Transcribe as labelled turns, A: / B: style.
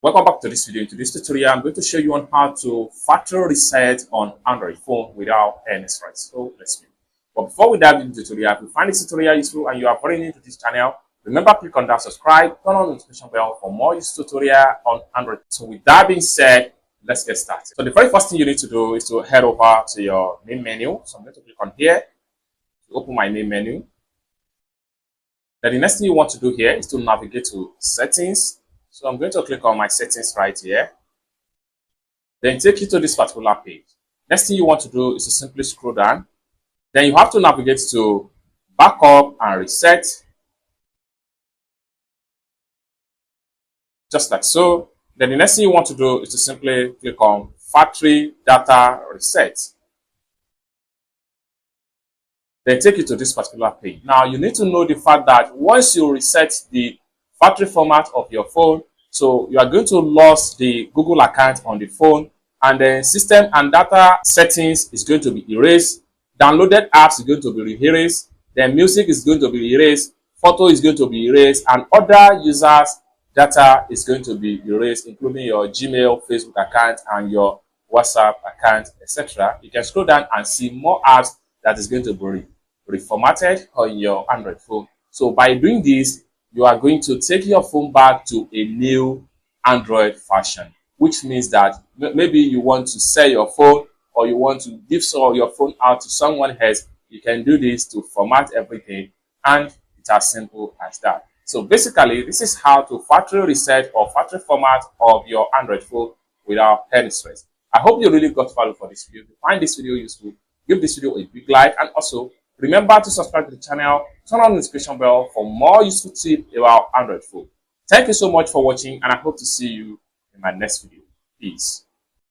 A: Welcome back to this video. In today's tutorial, I'm going to show you on how to factory reset on Android phone without any stress. So let's begin. But before we dive into the tutorial, if you find this tutorial useful and you are very new to this channel, remember click on that subscribe, turn on the notification bell for more useful tutorial on Android. So with that being said, let's get started. So the very first thing you need to do is to head over to your main menu. So I'm going to click on here to open my main menu. Then the next thing you want to do here is to navigate to settings. So I'm going to click on my settings right here. Then take you to this particular page. Next thing you want to do is to simply scroll down. Then you have to navigate to backup and reset. Just like so. Then the next thing you want to do is to simply click on factory data reset. Then take you to this particular page. Now you need to know the fact that once you reset the factory format of your phone, so you are going to lose the Google account on the phone, and then system and data settings is going to be erased, downloaded apps is going to be erased, then music is going to be erased, photo is going to be erased, and other users data is going to be erased, including your Gmail, Facebook account, and your WhatsApp account, etc. You can scroll down and see more apps that is going to be reformatted on your Android phone. So by doing this, you are going to take your phone back to a new Android version, which means that maybe you want to sell your phone or you want to give some of your phone out to someone else. You can do this to format everything, and it's as simple as that. So basically, this is how to factory reset or factory format of your Android phone without any stress. I hope you really got value for this video. If you find this video useful, give this video a big like, and also remember to subscribe to the channel, turn on the notification bell for more useful tips about Android phone. Thank you so much for watching, and I hope to see you in my next video. Peace.